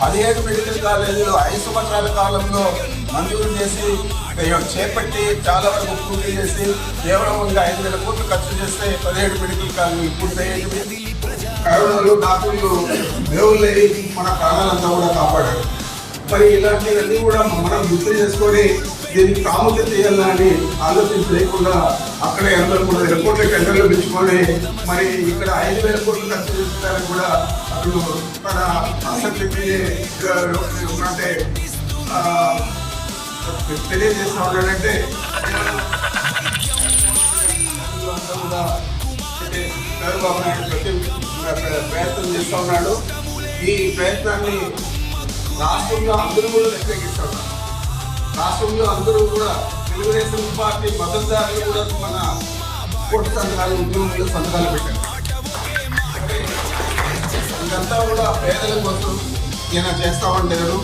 15 medical కాలేజీలు 5 సంవత్సరాల కాలంలో మంజూరు చేసి చేపట్టి చాలా వరకు పూర్తి చేసి కేవలం ఇంకా 5,000 కోట్లు ఖర్చు చేస్తే 17 మెడికల్ కాలేజీలు పూర్తయ్యేవి. కరోనాలో డాక్టర్లు దేవుళ్ళై మన ప్రాణాలంతా కూడా కాపాడారు. మరి ఇలాంటివన్నీ కూడా మనం గుర్తు చేసుకొని దీనికి ప్రాముఖ్యత చేయాలని ఆలోచన లేకుండా అక్కడే అందరూ కూడా 2 కోట్ల టెండర్లు పెంచుకొని మరి ఇక్కడ 5,000 కోట్లు ఖర్చు చేస్తారని కూడా అతను తన ఆసక్తి అంటే తెలియజేస్తా ఉన్నాడంటే చంద్రబాబు నాయుడు ప్రయత్నం చేస్తూ ఉన్నాడు. ఈ ప్రయత్నాన్ని రాష్ట్రంలో అందరూ కూడా వ్యతిరేకిస్తారు. రాష్ట్రంలో అందరూ కూడా తెలుగుదేశం పార్టీ మద్దతుదారులు కూడా మన కోటి సంతకాలు ఉద్యోగులు సంతకాలు పెట్టారు. ఇదంతా కూడా పేదల కోసం ఈయన చేస్తామంటారు.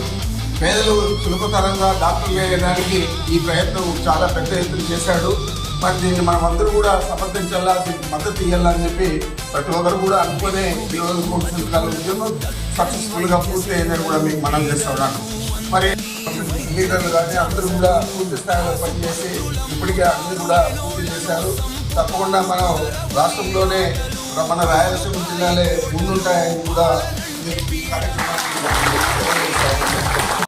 పేదలు సులభతరంగా డాక్టర్లు వేయడానికి ఈ ప్రయత్నం చాలా పెద్ద ఎత్తున చేశాడు. మరి దీన్ని మనం అందరూ కూడా సమర్థించాలా, దీనికి మద్దతు ఇవ్వాలని చెప్పి ప్రతి ఒక్కరు కూడా అనుకునే ఈరోజు కోటి సంతకాల ఉద్యమం సక్సెస్ఫుల్గా పూర్తి అయిందని కూడా మీకు మనం చేస్తూ ఉన్నాను. మరి లీడర్లు కానీ అందరూ కూడా పూర్తి స్థాయిలో పనిచేసి ఇప్పటికే అన్ని కూడా పూర్తి చేశారు. తప్పకుండా మనం రాష్ట్రంలోనే మన రాయలసీమ జిల్లాలే ముందుంటాయని కూడా కార్యక్రమాన్ని